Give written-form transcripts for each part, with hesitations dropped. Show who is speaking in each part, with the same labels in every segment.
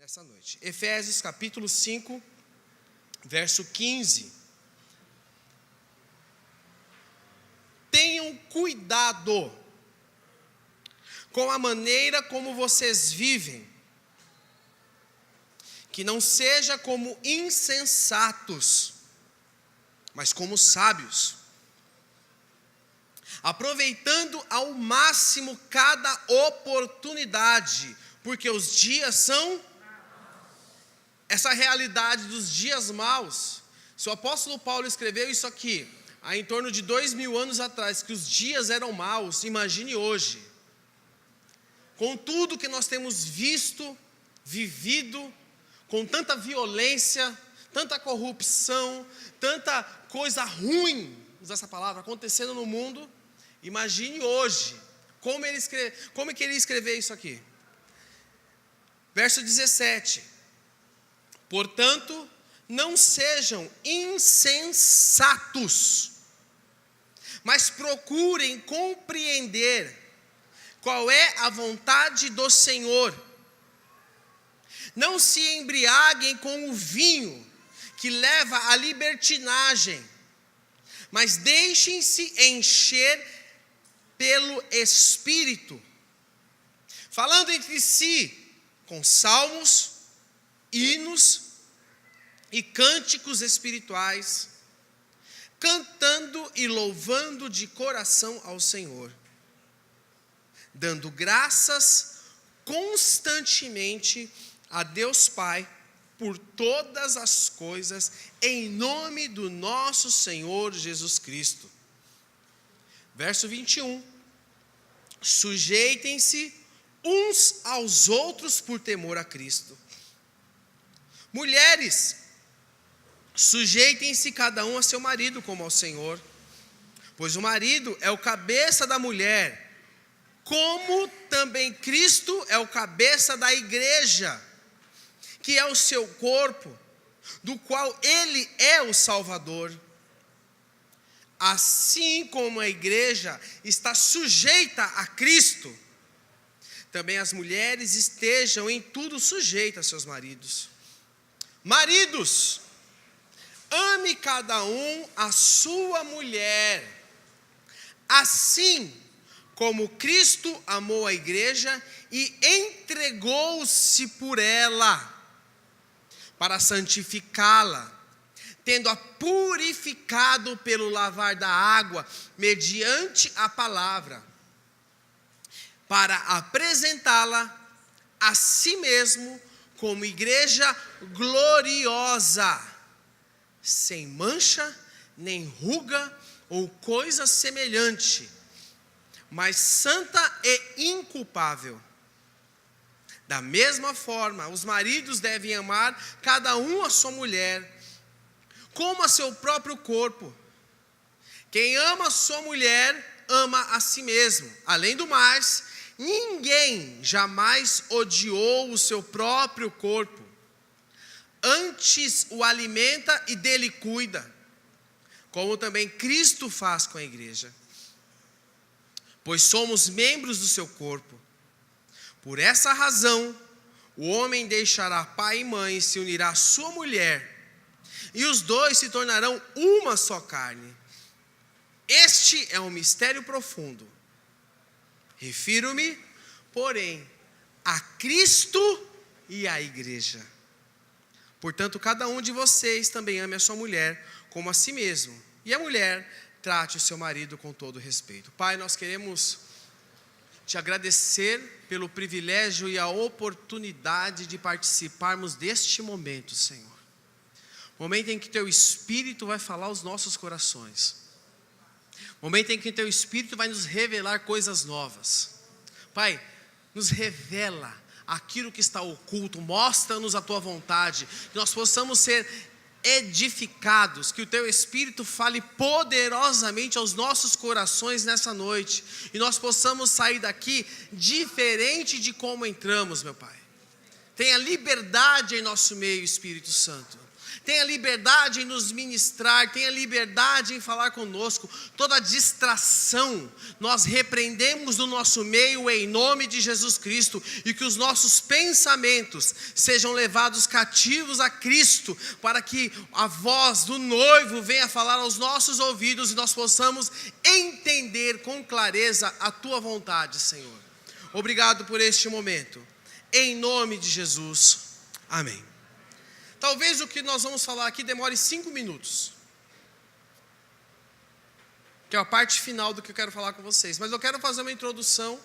Speaker 1: essa noite. Efésios capítulo 5, verso 15. Tenham cuidado com a maneira como vocês vivem, que não seja como insensatos, mas como sábios, aproveitando ao máximo cada oportunidade, porque os dias são essa realidade dos dias maus. Se o apóstolo Paulo escreveu isso aqui há em torno de 2000 anos atrás, que os dias eram maus, imagine hoje, com tudo que nós temos visto, vivido, com tanta violência, tanta corrupção, tanta coisa ruim, usar essa palavra, acontecendo no mundo. Imagine hoje, como é que ele escreveu isso aqui? Verso 17: portanto, não sejam insensatos, mas procurem compreender qual é a vontade do Senhor. Não se embriaguem com o vinho, que leva à libertinagem, mas deixem-se encher pelo Espírito, falando entre si com salmos, hinos e cânticos espirituais, cantando e louvando de coração ao Senhor, dando graças constantemente a Deus Pai por todas as coisas, em nome do nosso Senhor Jesus Cristo. Verso 21, sujeitem-se uns aos outros por temor a Cristo. Mulheres, sujeitem-se cada um a seu marido como ao Senhor, pois o marido é o cabeça da mulher, como também Cristo é o cabeça da igreja, que é o seu corpo, do qual ele é o Salvador. Assim como a igreja está sujeita a Cristo, também as mulheres estejam em tudo sujeitas a seus maridos. Maridos, ame cada um a sua mulher, assim como Cristo amou a igreja e entregou-se por ela, para santificá-la, tendo-a purificado pelo lavar da água, mediante a palavra, para apresentá-la a si mesmo como igreja gloriosa, sem mancha, nem ruga ou coisa semelhante, mas santa e inculpável. Da mesma forma, os maridos devem amar cada um a sua mulher, como a seu próprio corpo. Quem ama a sua mulher, ama a si mesmo. Além do mais, ninguém jamais odiou o seu próprio corpo. Antes o alimenta e dele cuida, como também Cristo faz com a igreja. Pois somos membros do seu corpo. Por essa razão, o homem deixará pai e mãe e se unirá à sua mulher, e os dois se tornarão uma só carne. Este é um mistério profundo. Refiro-me, porém, a Cristo e à igreja. Portanto, cada um de vocês também ame a sua mulher como a si mesmo, e a mulher trate o seu marido com todo respeito. Pai, nós queremos te agradecer pelo privilégio e a oportunidade de participarmos deste momento, Senhor. Momento em que teu Espírito vai falar aos nossos corações. Momento em que teu Espírito vai nos revelar coisas novas. Pai, nos revela aquilo que está oculto, mostra-nos a tua vontade, que nós possamos ser edificados, que o teu Espírito fale poderosamente aos nossos corações nessa noite, e nós possamos sair daqui diferente de como entramos, meu Pai. Tenha liberdade em nosso meio, Espírito Santo. tenha liberdade em nos ministrar, tenha liberdade em falar conosco. Toda distração nós repreendemos no nosso meio em nome de Jesus Cristo, e que os nossos pensamentos sejam levados cativos a Cristo, para que a voz do noivo venha falar aos nossos ouvidos e nós possamos entender com clareza a tua vontade, Senhor. Obrigado por este momento, em nome de Jesus, amém. Talvez o que nós vamos falar aqui demore 5 minutos, que é a parte final do que eu quero falar com vocês. Mas eu quero fazer uma introdução,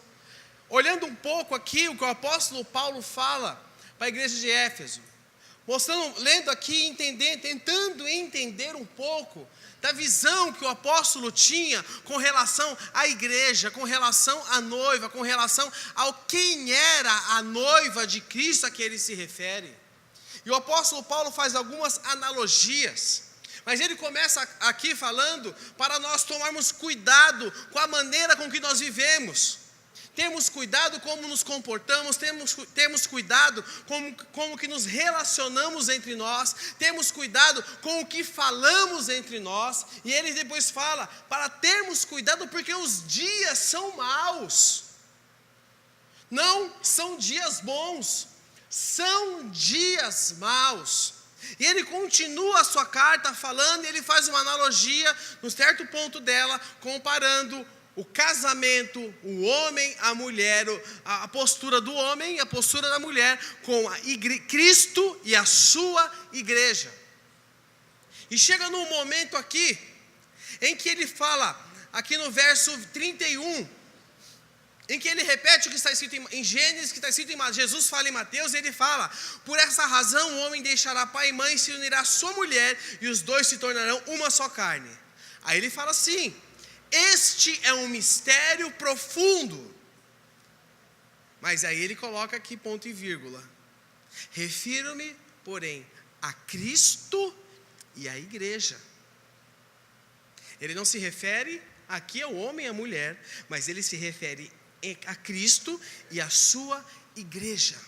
Speaker 1: olhando um pouco aqui o que o apóstolo Paulo fala para a igreja de Éfeso. Lendo aqui, tentando entender um pouco da visão que o apóstolo tinha com relação à igreja, com relação à noiva, com relação ao quem era a noiva de Cristo a que ele se refere. E o apóstolo Paulo faz algumas analogias, mas ele começa aqui falando para nós tomarmos cuidado com a maneira com que nós vivemos. Temos cuidado como nos comportamos, temos cuidado como que nos relacionamos entre nós, temos cuidado com o que falamos entre nós. E ele depois fala para termos cuidado porque os dias são maus, não são dias bons, são dias maus. E ele continua a sua carta falando, e ele faz uma analogia, num certo ponto dela, comparando o casamento, o homem, a mulher, a postura do homem e a postura da mulher, com Cristo e a sua igreja. E chega num momento aqui, em que ele fala, aqui no verso 31, em que ele repete o que está escrito em Gênesis, que está escrito em Jesus fala em Mateus, e ele fala: por essa razão o homem deixará pai e mãe, se unirá à sua mulher, e os dois se tornarão uma só carne. Aí ele fala assim: este é um mistério profundo. Mas aí ele coloca aqui ponto e vírgula: refiro-me, porém, a Cristo e à igreja. Ele não se refere aqui ao homem e à mulher, mas ele se refere a Cristo e a sua igreja.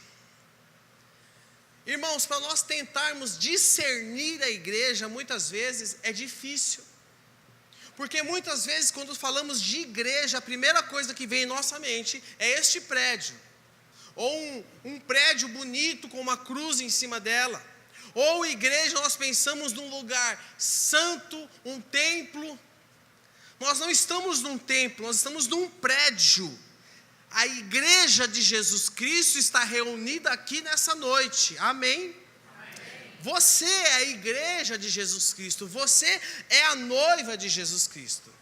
Speaker 1: Irmãos, para nós tentarmos discernir a igreja, muitas vezes é difícil, porque muitas vezes quando falamos de igreja, a primeira coisa que vem em nossa mente é este prédio, ou um prédio bonito com uma cruz em cima dela, ou igreja nós pensamos num lugar santo, um templo. Nós não estamos num templo, nós estamos num prédio. A igreja de Jesus Cristo está reunida aqui nessa noite, amém? Você é a igreja de Jesus Cristo, você é a noiva de Jesus Cristo.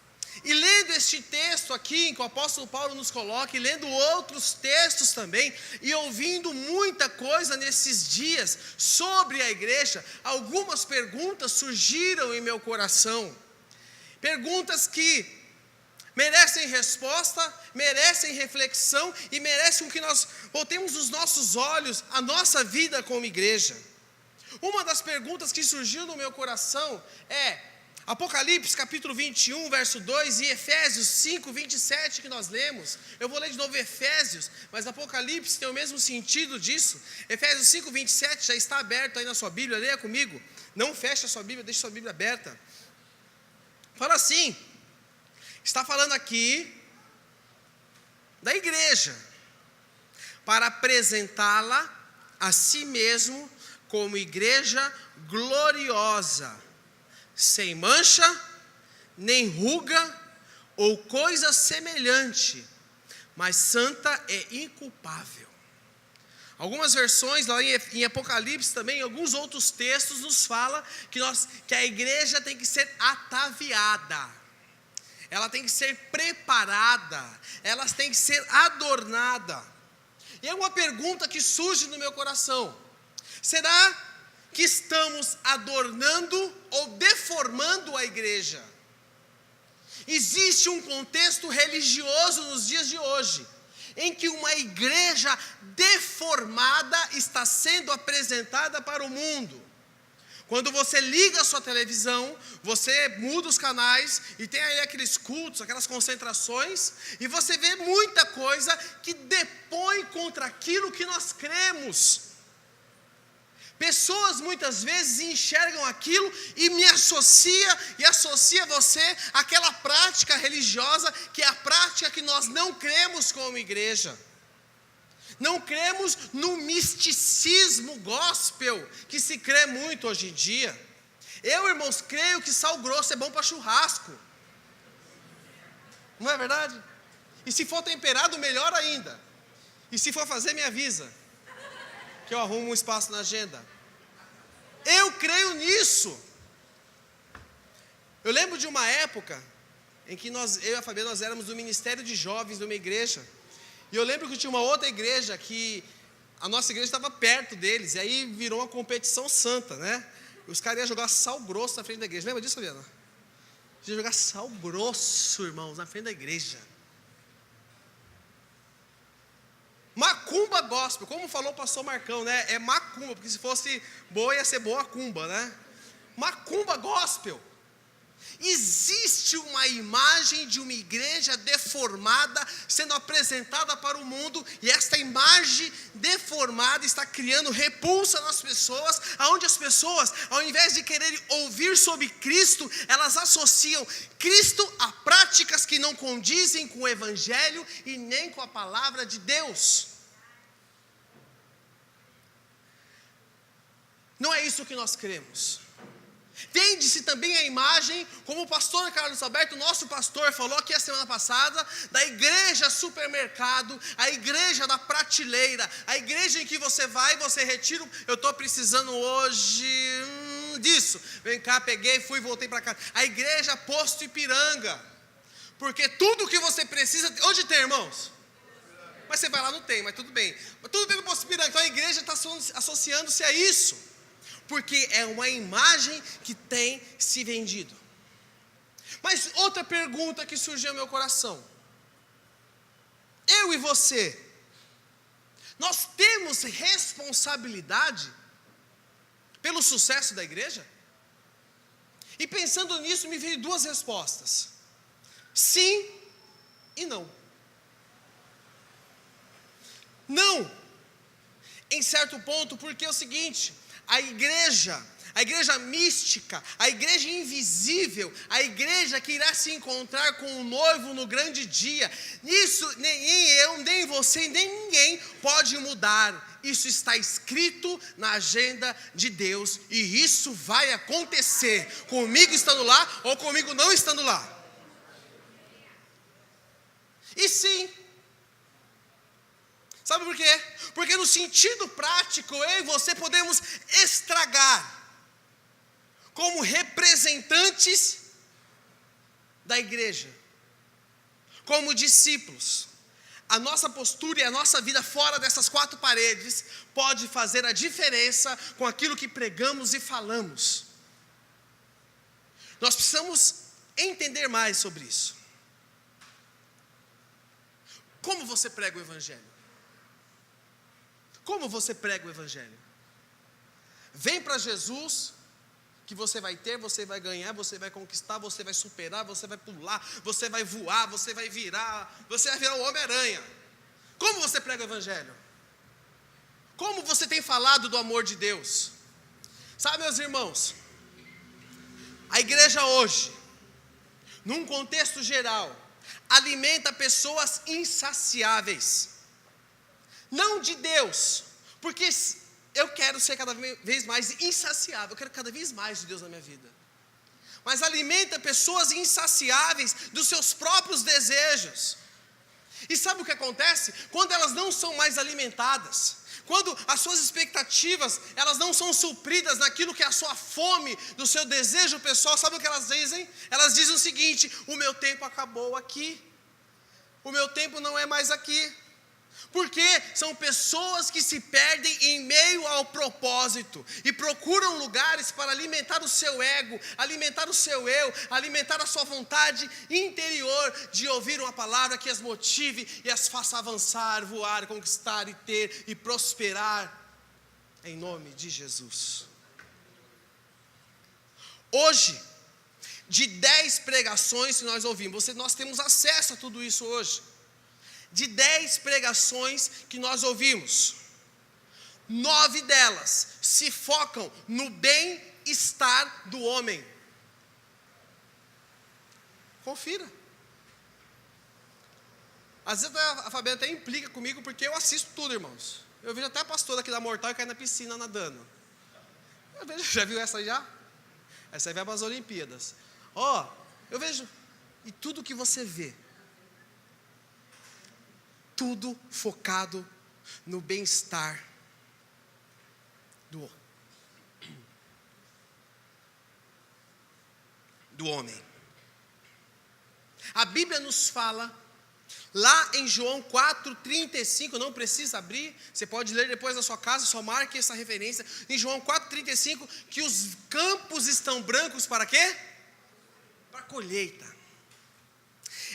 Speaker 1: E lendo este texto aqui, em que o apóstolo Paulo nos coloca, e lendo outros textos também, e ouvindo muita coisa nesses dias sobre a igreja, algumas perguntas surgiram em meu coração. Perguntas que merecem resposta, merecem reflexão e merecem que nós voltemos os nossos olhos à nossa vida como igreja. Uma das perguntas que surgiu no meu coração é Apocalipse capítulo 21, verso 2 e Efésios 5, 27 que nós lemos. Eu vou ler de novo Efésios, mas Apocalipse tem o mesmo sentido disso. Efésios 5, 27 já está aberto aí na sua Bíblia, leia comigo. Não feche a sua Bíblia, deixe a sua Bíblia aberta. Fala assim, está falando aqui da igreja, para apresentá-la a si mesmo como igreja gloriosa, sem mancha, nem ruga ou coisa semelhante, mas santa e inculpável. Algumas versões lá em Apocalipse também, em alguns outros textos nos fala que a igreja tem que ser ataviada. Ela tem que ser preparada, ela tem que ser adornada. E é uma pergunta que surge no meu coração: será que estamos adornando ou deformando a igreja? Existe um contexto religioso nos dias de hoje, em que uma igreja deformada está sendo apresentada para o mundo. Quando você liga a sua televisão, você muda os canais e tem aí aqueles cultos, aquelas concentrações, e você vê muita coisa que depõe contra aquilo que nós cremos. Pessoas muitas vezes enxergam aquilo e me associa você àquela prática religiosa, que é a prática que nós não cremos como igreja. Não cremos no misticismo gospel, que se crê muito hoje em dia. Eu, irmãos, creio que sal grosso é bom para churrasco. Não é verdade? E se for temperado, melhor ainda. E se for fazer, me avisa, que eu arrumo um espaço na agenda. Eu creio nisso. Eu lembro de uma época em que eu e a Fabiana, nós éramos do Ministério de Jovens de uma igreja. E eu lembro que tinha uma outra igreja que a nossa igreja estava perto deles. E aí virou uma competição santa, né? Os caras iam jogar sal grosso na frente da igreja. Lembra disso, Fabiana? Iam jogar sal grosso, irmãos, na frente da igreja. Macumba gospel, como falou o pastor Marcão, né? É macumba, porque se fosse boa ia ser boa cumba, né? Macumba gospel. Existe uma imagem de uma igreja deformada sendo apresentada para o mundo, e esta imagem deformada está criando repulsa nas pessoas, onde as pessoas, ao invés de quererem ouvir sobre Cristo, elas associam Cristo a práticas que não condizem com o Evangelho e nem com a palavra de Deus. Não é isso que nós cremos. Vende-se também a imagem, como o pastor Carlos Alberto, nosso pastor, falou aqui a semana passada, da igreja supermercado, a igreja da prateleira, a igreja em que você vai, você retira, eu estou precisando hoje disso, vem cá, peguei, fui, voltei para casa. A igreja Posto Ipiranga, porque tudo que você precisa, onde tem, irmãos? Mas você vai lá, não tem, mas tudo bem. Mas tudo tem no Posto Ipiranga, então a igreja está associando-se a isso. Porque é uma imagem que tem se vendido. Mas outra pergunta que surgiu ao meu coração. Eu e você, nós temos responsabilidade pelo sucesso da igreja? E pensando nisso, me veio duas respostas. Sim e não. Não, em certo ponto, porque é o seguinte... A igreja mística, a igreja invisível, a igreja que irá se encontrar com o noivo no grande dia, isso nem eu, nem você, nem ninguém pode mudar. Isso está escrito na agenda de Deus, e isso vai acontecer, comigo estando lá ou comigo não estando lá. E sim, sabe por quê? Porque no sentido prático, eu e você podemos estragar, como representantes da igreja, como discípulos. A nossa postura e a nossa vida fora dessas quatro paredes pode fazer a diferença com aquilo que pregamos e falamos. Nós precisamos entender mais sobre isso. Como você prega o Evangelho? Como você prega o Evangelho? Vem para Jesus, que você vai ter, você vai ganhar, você vai conquistar, você vai superar, você vai pular, você vai voar, você vai virar o Homem-Aranha. Como você prega o Evangelho? Como você tem falado do amor de Deus? Sabe, meus irmãos, a igreja hoje, num contexto geral, alimenta pessoas insaciáveis. Não de Deus, porque eu quero ser cada vez mais insaciável, eu quero cada vez mais de Deus na minha vida. Mas alimenta pessoas insaciáveis dos seus próprios desejos. E sabe o que acontece? Quando elas não são mais alimentadas, quando as suas expectativas, elas não são supridas naquilo que é a sua fome, do seu desejo pessoal, sabe o que elas dizem? Elas dizem o seguinte: o meu tempo acabou aqui, o meu tempo não é mais aqui. Porque são pessoas que se perdem em meio ao propósito e procuram lugares para alimentar o seu ego, alimentar o seu eu, alimentar a sua vontade interior de ouvir uma palavra que as motive e as faça avançar, voar, conquistar e ter e prosperar em nome de Jesus. Hoje, de 10 pregações que nós ouvimos, nós temos acesso a tudo isso hoje. De 10 pregações que nós ouvimos, 9 delas se focam no bem-estar do homem. Confira. Às vezes a Fabiana até implica comigo, porque eu assisto tudo, irmãos. Eu vejo até a pastora aqui da Mortal e cai na piscina nadando. Eu vejo, já viu essa aí já? Essa aí vai para as Olimpíadas. Eu vejo, e tudo que você vê, tudo focado no bem-estar do homem. A Bíblia nos fala, lá em João 4,35, não precisa abrir, você pode ler depois na sua casa, só marque essa referência, em João 4,35, que os campos estão brancos para quê? Para colheita.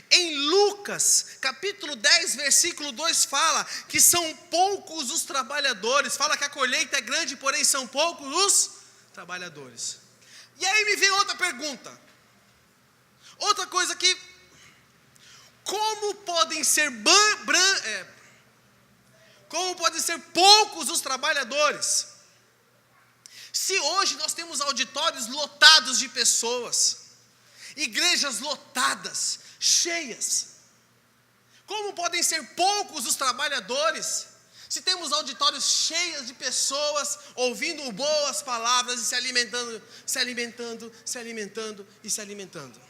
Speaker 1: Em Lucas, capítulo 10, versículo 2, fala que são poucos os trabalhadores, fala que a colheita é grande, porém são poucos os trabalhadores. E aí me vem outra pergunta, outra coisa que, como podem ser poucos os trabalhadores, se hoje nós temos auditórios lotados de pessoas, igrejas lotadas, cheias? Como podem ser poucos os trabalhadores, se temos auditórios cheios de pessoas, ouvindo boas palavras e se alimentando, se alimentando, se alimentando e se alimentando?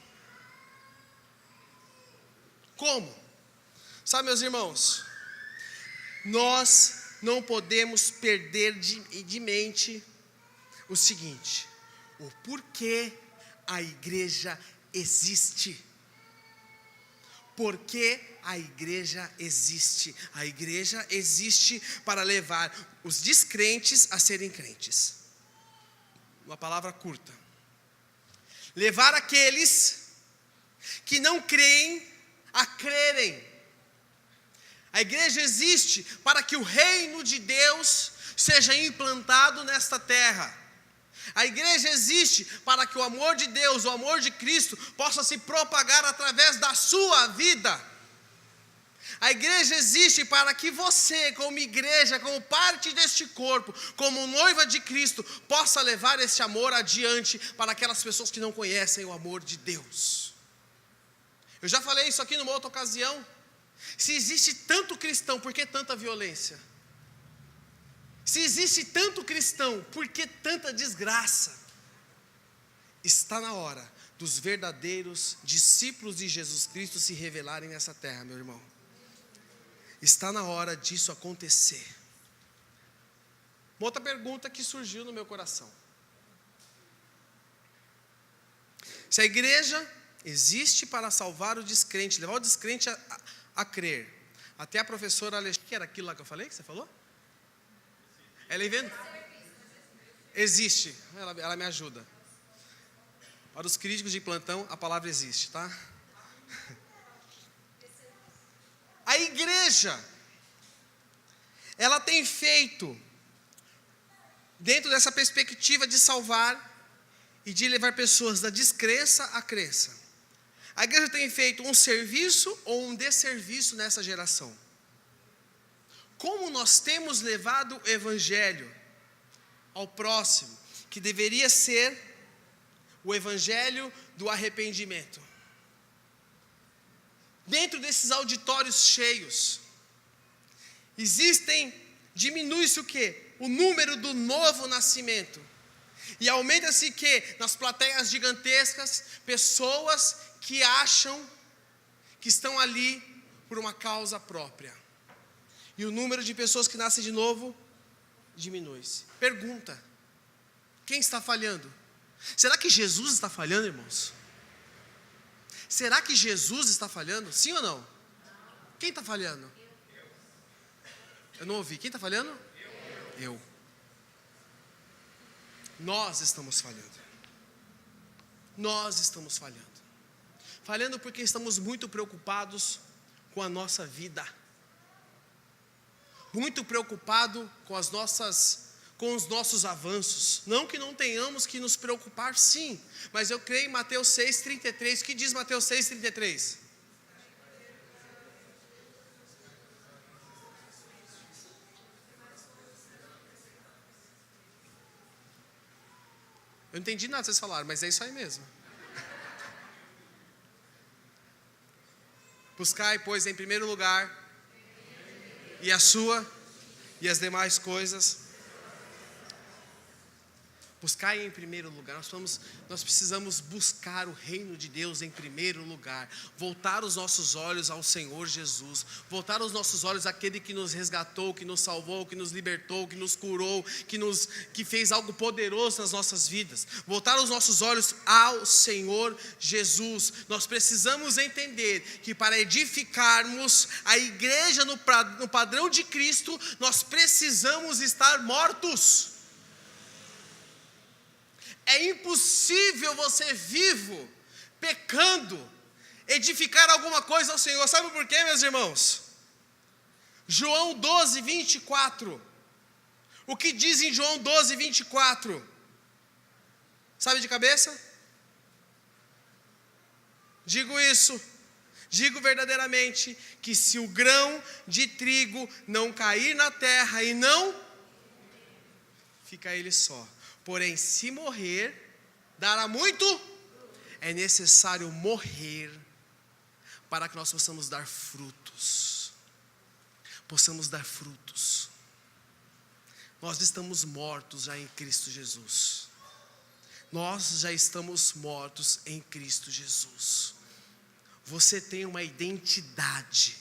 Speaker 1: Como? Sabe, meus irmãos, nós não podemos perder de mente o seguinte: o porquê a igreja existe. Porque a igreja existe. A igreja existe para levar os descrentes a serem crentes. Uma palavra curta. Levar aqueles que não creem a crerem. A igreja existe para que o reino de Deus seja implantado nesta terra. A igreja existe para que o amor de Deus, o amor de Cristo, possa se propagar através da sua vida. A igreja existe para que você, como igreja, como parte deste corpo, como noiva de Cristo, possa levar esse amor adiante para aquelas pessoas que não conhecem o amor de Deus. Eu já falei isso aqui numa outra ocasião. Se existe tanto cristão, por que tanta violência? Se existe tanto cristão, por que tanta desgraça? Está na hora dos verdadeiros discípulos de Jesus Cristo se revelarem nessa terra, meu irmão. Está na hora disso acontecer. Uma outra pergunta que surgiu no meu coração: se a igreja existe para salvar o descrente, levar o descrente a crer. Até a professora Alexandre, que era aquilo lá que eu falei, que você falou? Ela inventou. Existe, ela me ajuda. Para os críticos de plantão, a palavra existe, tá? A igreja, ela tem feito, dentro dessa perspectiva de salvar e de levar pessoas da descrença à crença, a igreja tem feito um serviço ou um desserviço nessa geração? Como nós temos levado o evangelho ao próximo, que deveria ser o evangelho do arrependimento? Dentro desses auditórios cheios, diminui-se o quê? O número do novo nascimento. E aumenta-se que, nas plateias gigantescas, pessoas que acham que estão ali por uma causa própria. E o número de pessoas que nascem de novo diminui-se. Pergunta: quem está falhando? Será que Jesus está falhando, irmãos? Será que Jesus está falhando? Sim ou não? Quem está falhando? Eu não ouvi. Quem está falhando? Eu. Nós estamos falhando. Nós estamos falhando. Falhando porque estamos muito preocupados com a nossa vida. Muito preocupado com os nossos avanços. Não que não tenhamos que nos preocupar, sim. Mas eu creio em Mateus 6,33. O que diz Mateus 6,33? Eu não entendi nada que vocês falaram, mas é isso aí mesmo. Buscai, pois, em primeiro lugar, e a sua, e as demais coisas. Buscai em primeiro lugar, nós precisamos buscar o reino de Deus em primeiro lugar, voltar os nossos olhos ao Senhor Jesus, voltar os nossos olhos àquele que nos resgatou, que nos salvou, que nos libertou, que nos curou, que fez algo poderoso nas nossas vidas, voltar os nossos olhos ao Senhor Jesus. Nós precisamos entender que para edificarmos a igreja no padrão de Cristo, nós precisamos estar mortos. É impossível você vivo, pecando, edificar alguma coisa ao Senhor. Sabe por quê, meus irmãos? João 12, 24. O que diz em João 12, 24? Sabe de cabeça? Digo verdadeiramente, que se o grão de trigo não cair na terra e não, fica ele só. Porém, se morrer, dará muito. É necessário morrer para que nós possamos dar frutos. Nós estamos mortos já em Cristo Jesus. Nós já estamos mortos em Cristo Jesus. Você tem uma identidade.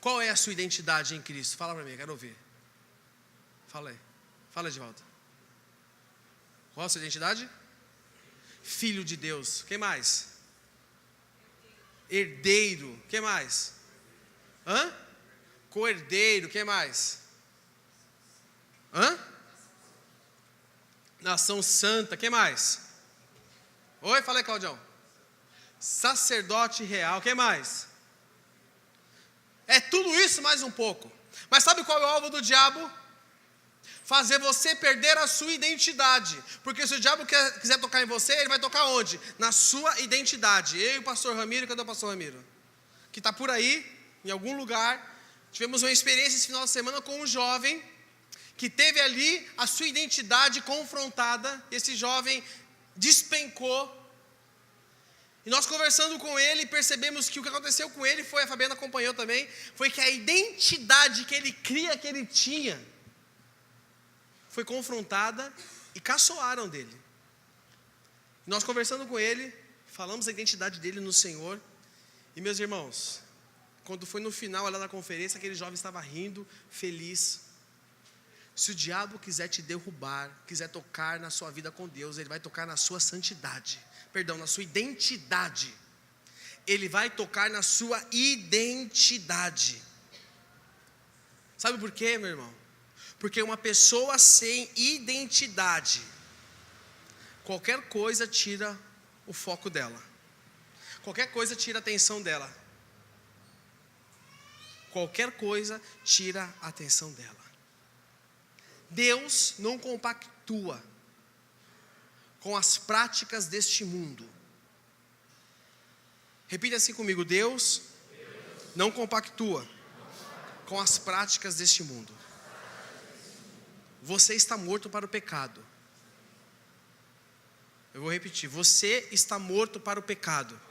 Speaker 1: Qual é a sua identidade em Cristo? Fala para mim, quero ouvir. Fala aí. Fala de volta. Qual é a sua identidade? Filho de Deus. Quem mais? Herdeiro. Quem mais? Co-herdeiro. Quem mais? Nação santa. Quem mais? Oi, fala aí, Claudião. Sacerdote real. Quem mais? É tudo isso mais um pouco. Mas sabe qual é o alvo do diabo? Fazer você perder a sua identidade. Porque se o diabo quiser tocar em você, ele vai tocar onde? Na sua identidade. Eu e o pastor Ramiro, cadê o pastor Ramiro? Que está por aí, em algum lugar. Tivemos uma experiência esse final de semana com um jovem que teve ali a sua identidade confrontada. Esse jovem despencou. E nós conversando com ele, percebemos que o que aconteceu com ele foi, a Fabiana acompanhou também, foi que a identidade que ele cria, que ele tinha, foi confrontada e caçoaram dele. Nós conversando com ele, falamos a identidade dele no Senhor. E meus irmãos, quando foi no final lá da conferência, aquele jovem estava rindo, feliz. Se o diabo quiser te derrubar, quiser tocar na sua vida com Deus, ele vai tocar na sua santidade. Na sua identidade. Ele vai tocar na sua identidade. Sabe por quê, meu irmão? Porque uma pessoa sem identidade, qualquer coisa tira o foco dela. Qualquer coisa tira a atenção dela. Qualquer coisa tira a atenção dela. Deus não compactua com as práticas deste mundo. Repita assim comigo: Deus não compactua com as práticas deste mundo. Você está morto para o pecado. Eu vou repetir: você está morto para o pecado.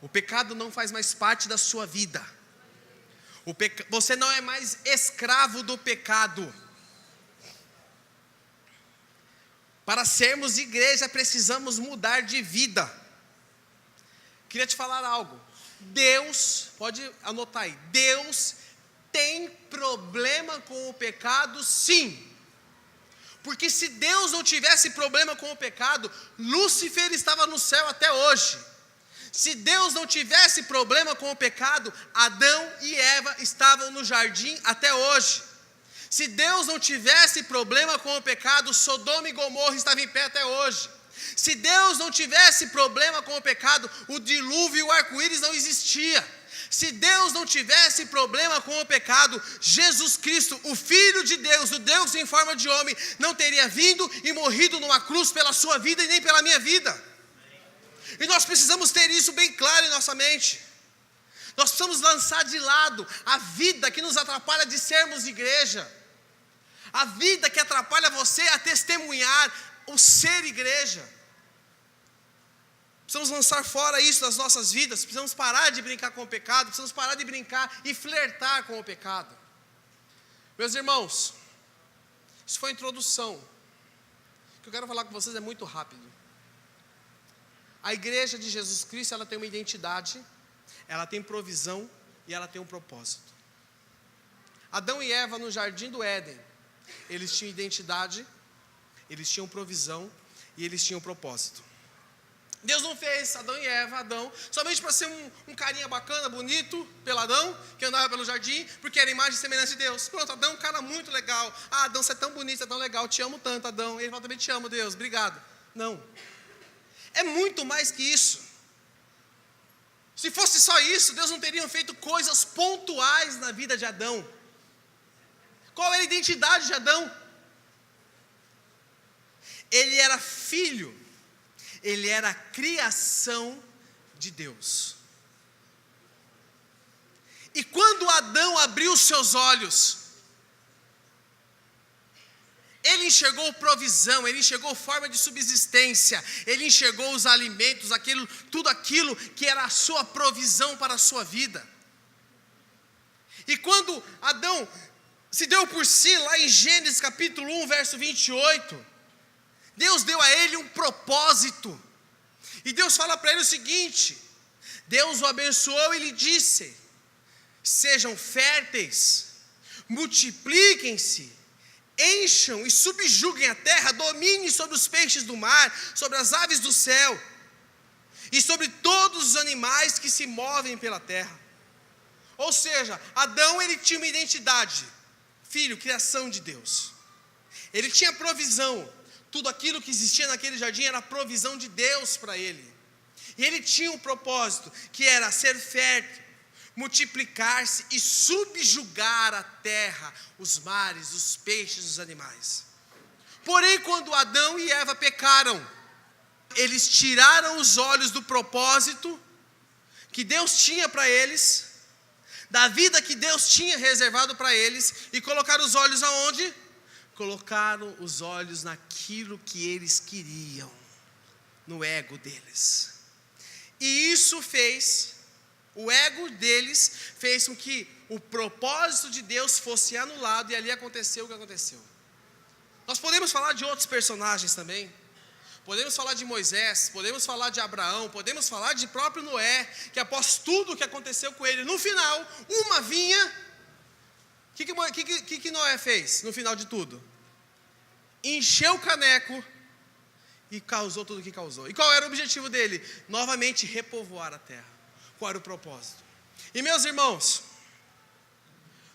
Speaker 1: O pecado não faz mais parte da sua vida. Você não é mais escravo do pecado. Para sermos igreja, precisamos mudar de vida. Queria te falar algo. Deus, pode anotar aí, Deus tem problema com o pecado, sim. Porque se Deus não tivesse problema com o pecado, Lúcifer estava no céu até hoje. Se Deus não tivesse problema com o pecado, Adão e Eva estavam no jardim até hoje. Se Deus não tivesse problema com o pecado, Sodoma e Gomorra estavam em pé até hoje. Se Deus não tivesse problema com o pecado, o dilúvio e o arco-íris não existia. Se Deus não tivesse problema com o pecado, Jesus Cristo, o Filho de Deus, o Deus em forma de homem, não teria vindo e morrido numa cruz pela sua vida e nem pela minha vida. E nós precisamos ter isso bem claro em nossa mente. Nós precisamos lançar de lado a vida que nos atrapalha de sermos igreja. A vida que atrapalha você a testemunhar o ser igreja. Precisamos lançar fora isso das nossas vidas. Precisamos parar de brincar com o pecado. Precisamos parar de brincar e flertar com o pecado. Meus irmãos, isso foi a introdução. O que eu quero falar com vocês é muito rápido. A igreja de Jesus Cristo, ela tem uma identidade, ela tem provisão e ela tem um propósito. Adão e Eva no jardim do Éden, eles tinham identidade, eles tinham provisão e eles tinham propósito. Deus não fez Adão e Eva, Adão, somente para ser um carinha bacana, bonito, peladão, que andava pelo jardim, porque era imagem e semelhança de Deus. Pronto, Adão é um cara muito legal. Ah, Adão, você é tão bonito, você é tão legal, te amo tanto, Adão. E ele fala, também te amo, Deus, obrigado. Não. É muito mais que isso. Se fosse só isso, Deus não teria feito coisas pontuais na vida de Adão. Qual era a identidade de Adão? Ele era filho, ele era a criação de Deus. E quando Adão abriu os seus olhos, ele enxergou provisão, ele enxergou forma de subsistência, ele enxergou os alimentos, tudo aquilo que era a sua provisão para a sua vida. E quando Adão se deu por si, lá em Gênesis capítulo 1, verso 28, Deus deu a ele um propósito. E Deus fala para ele o seguinte: Deus o abençoou e lhe disse: sejam férteis, multipliquem-se, encham e subjuguem a terra, dominem sobre os peixes do mar, sobre as aves do céu e sobre todos os animais que se movem pela terra. Ou seja, Adão, ele tinha uma identidade, filho, criação de Deus. Ele tinha provisão, tudo aquilo que existia naquele jardim era provisão de Deus para ele. E ele tinha um propósito, que era ser fértil, multiplicar-se e subjugar a terra, os mares, os peixes, os animais. Porém, quando Adão e Eva pecaram, eles tiraram os olhos do propósito que Deus tinha para eles, da vida que Deus tinha reservado para eles, e colocaram os olhos aonde? Colocaram os olhos naquilo que eles queriam, no ego deles. E isso fez, o ego deles fez com que o propósito de Deus fosse anulado, e ali aconteceu o que aconteceu. Nós podemos falar de outros personagens também. Podemos falar de Moisés, podemos falar de Abraão, podemos falar de próprio Noé, que após tudo o que aconteceu com ele, no final, uma vinha. O que Noé fez no final de tudo? Encheu o caneco e causou tudo o que causou. E qual era o objetivo dele? Novamente repovoar a terra. Qual era o propósito? E meus irmãos,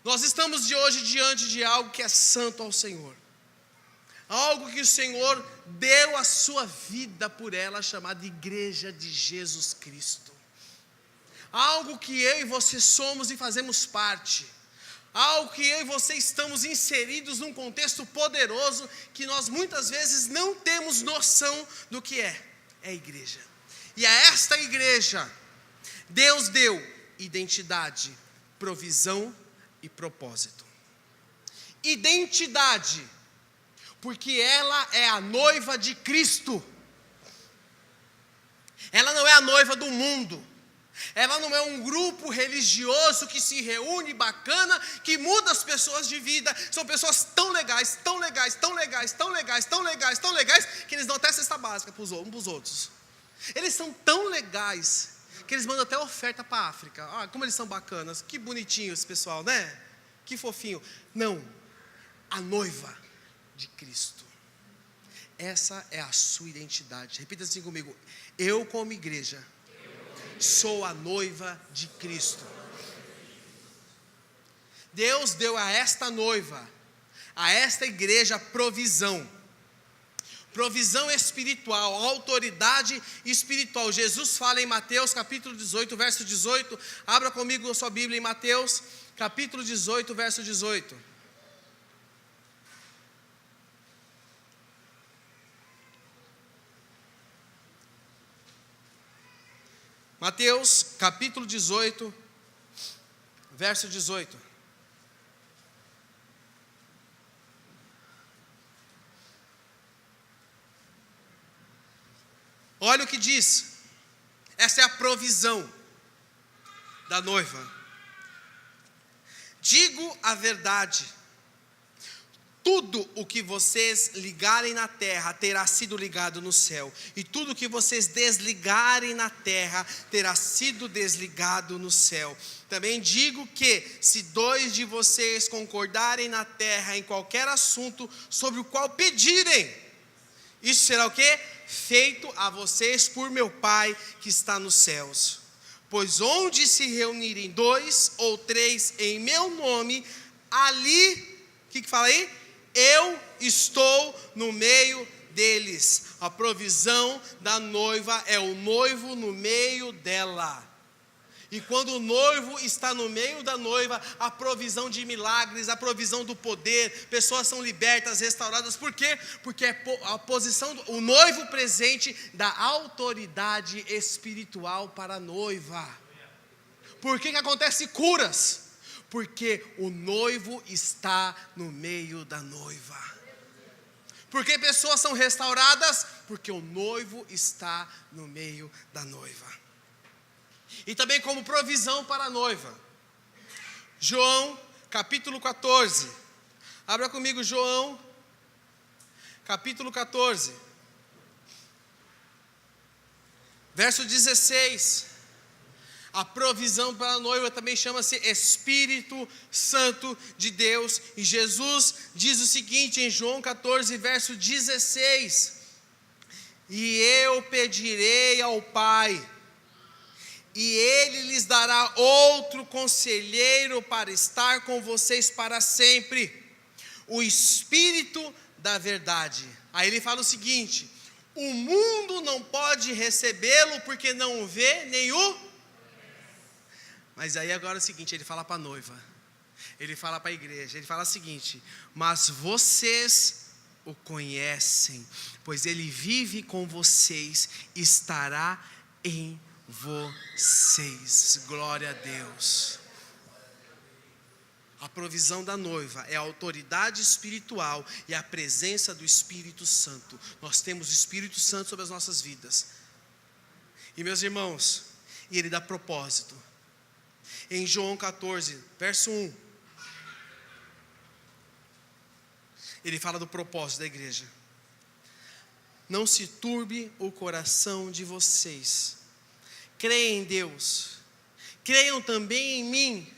Speaker 1: nós estamos de hoje diante de algo que é santo ao Senhor. Algo que o Senhor deu a sua vida por ela, chamada Igreja de Jesus Cristo. Algo que eu e você somos e fazemos parte. Algo que eu e você estamos inseridos num contexto poderoso que nós muitas vezes não temos noção do que é. É a igreja. E a esta igreja, Deus deu identidade, provisão e propósito. Identidade, porque ela é a noiva de Cristo. Ela não é a noiva do mundo. Ela não é um grupo religioso que se reúne bacana, que muda as pessoas de vida. São pessoas tão legais, tão legais, tão legais, tão legais, tão legais, tão legais, que eles dão até cesta básica uns para os outros. Eles são tão legais que eles mandam até oferta para a África. Ah, como eles são bacanas, que bonitinho esse pessoal, né? Que fofinho. Não, a noiva de Cristo. Essa é a sua identidade. Repita assim comigo: eu como igreja sou a noiva de Cristo. Deus deu a esta noiva, a esta igreja, provisão espiritual, autoridade espiritual. Jesus fala em Mateus capítulo 18, verso 18. Abra comigo a sua Bíblia em Mateus capítulo 18, verso 18. Mateus capítulo 18, verso 18. Olha o que diz. Essa é a provisão da noiva. Digo a verdade. Tudo o que vocês ligarem na terra terá sido ligado no céu, e tudo o que vocês desligarem na terra terá sido desligado no céu. Também digo que, se 2 de vocês concordarem na terra em qualquer assunto sobre o qual pedirem, isso será o quê? Feito a vocês por meu Pai que está nos céus. Pois onde se reunirem 2 ou 3 em meu nome, ali, o que fala aí? Eu estou no meio deles. A provisão da noiva é o noivo no meio dela. E quando o noivo está no meio da noiva, a provisão de milagres, a provisão do poder, pessoas são libertas, restauradas. Por quê? Porque é a posição, o noivo presente dá autoridade espiritual para a noiva. Por que acontece curas? Porque o noivo está no meio da noiva. Por que pessoas são restauradas? Porque o noivo está no meio da noiva. E também como provisão para a noiva. João capítulo 14. Abra comigo João capítulo 14. Verso 16. A provisão para a noiva também chama-se Espírito Santo de Deus. E Jesus diz o seguinte em João 14, verso 16: E eu pedirei ao Pai, e Ele lhes dará outro conselheiro para estar com vocês para sempre, o Espírito da verdade. Aí ele fala o seguinte: o mundo não pode recebê-lo porque não o vê nem o... Mas aí agora é o seguinte, ele fala para a noiva, ele fala para a igreja, ele fala o seguinte: mas vocês o conhecem, pois ele vive com vocês, estará em vocês. Glória a Deus. A provisão da noiva é a autoridade espiritual e a presença do Espírito Santo. Nós temos o Espírito Santo sobre as nossas vidas. E meus irmãos, e ele dá propósito. Em João 14, verso 1, ele fala do propósito da igreja. Não se turbe o coração de vocês. Creem em Deus, creiam também em mim.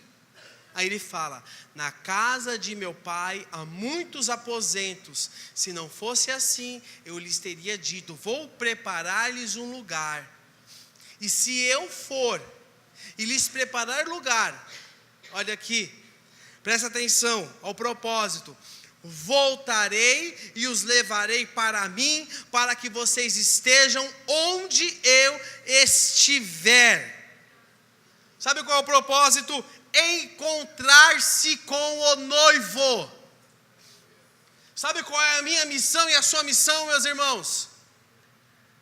Speaker 1: Aí ele fala: na casa de meu pai há muitos aposentos. Se não fosse assim, eu lhes teria dito: vou preparar-lhes um lugar. E se eu for e lhes preparar lugar, olha aqui, presta atenção ao propósito: voltarei e os levarei para mim, para que vocês estejam onde eu estiver. Sabe qual é o propósito? Encontrar-se com o noivo. Sabe qual é a minha missão e a sua missão, meus irmãos?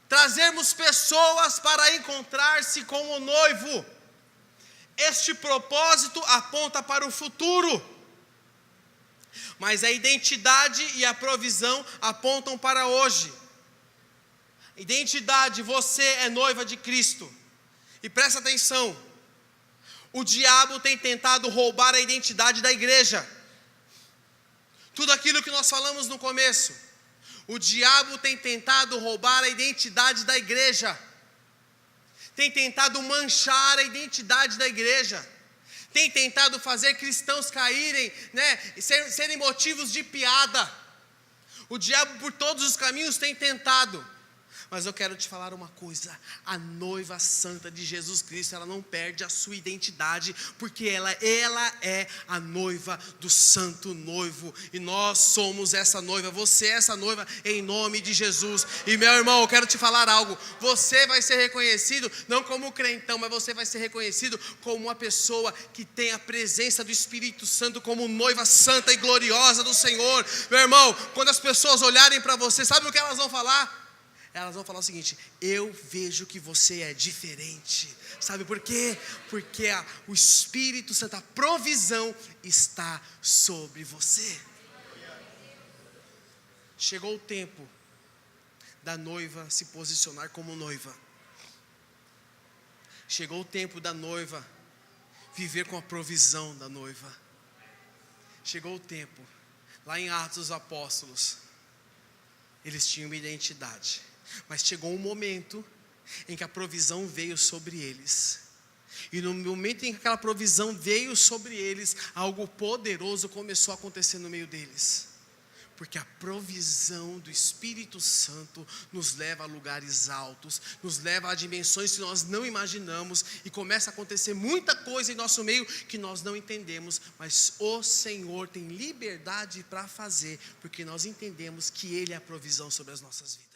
Speaker 1: Trazermos pessoas para encontrar-se com o noivo. Este propósito aponta para o futuro, mas a identidade e a provisão apontam para hoje. Identidade: você é noiva de Cristo. E presta atenção, o diabo tem tentado roubar a identidade da igreja. Tudo aquilo que nós falamos no começo, o diabo tem tentado roubar a identidade da igreja, tem tentado manchar a identidade da igreja, tem tentado fazer cristãos caírem, serem motivos de piada. O diabo por todos os caminhos tem tentado. Mas eu quero te falar uma coisa: a noiva santa de Jesus Cristo, ela não perde a sua identidade, porque ela é a noiva do santo noivo, e nós somos essa noiva. Você é essa noiva em nome de Jesus. E meu irmão, eu quero te falar algo: você vai ser reconhecido não como crentão, mas você vai ser reconhecido como uma pessoa que tem a presença do Espírito Santo, como noiva santa e gloriosa do Senhor. Meu irmão, quando as pessoas olharem para você, sabe o que elas vão falar? elas vão falar o seguinte: eu vejo que você é diferente. Sabe por quê? Porque o Espírito Santo, a provisão está sobre você. Chegou o tempo da noiva se posicionar como noiva. Chegou o tempo da noiva viver com a provisão da noiva. Chegou o tempo, lá em Atos dos Apóstolos, eles tinham uma identidade, mas chegou um momento em que a provisão veio sobre eles. E no momento em que aquela provisão veio sobre eles, algo poderoso começou a acontecer no meio deles. Porque a provisão do Espírito Santo nos leva a lugares altos, nos leva a dimensões que nós não imaginamos, e começa a acontecer muita coisa em nosso meio que nós não entendemos, mas o Senhor tem liberdade para fazer, porque nós entendemos que Ele é a provisão sobre as nossas vidas.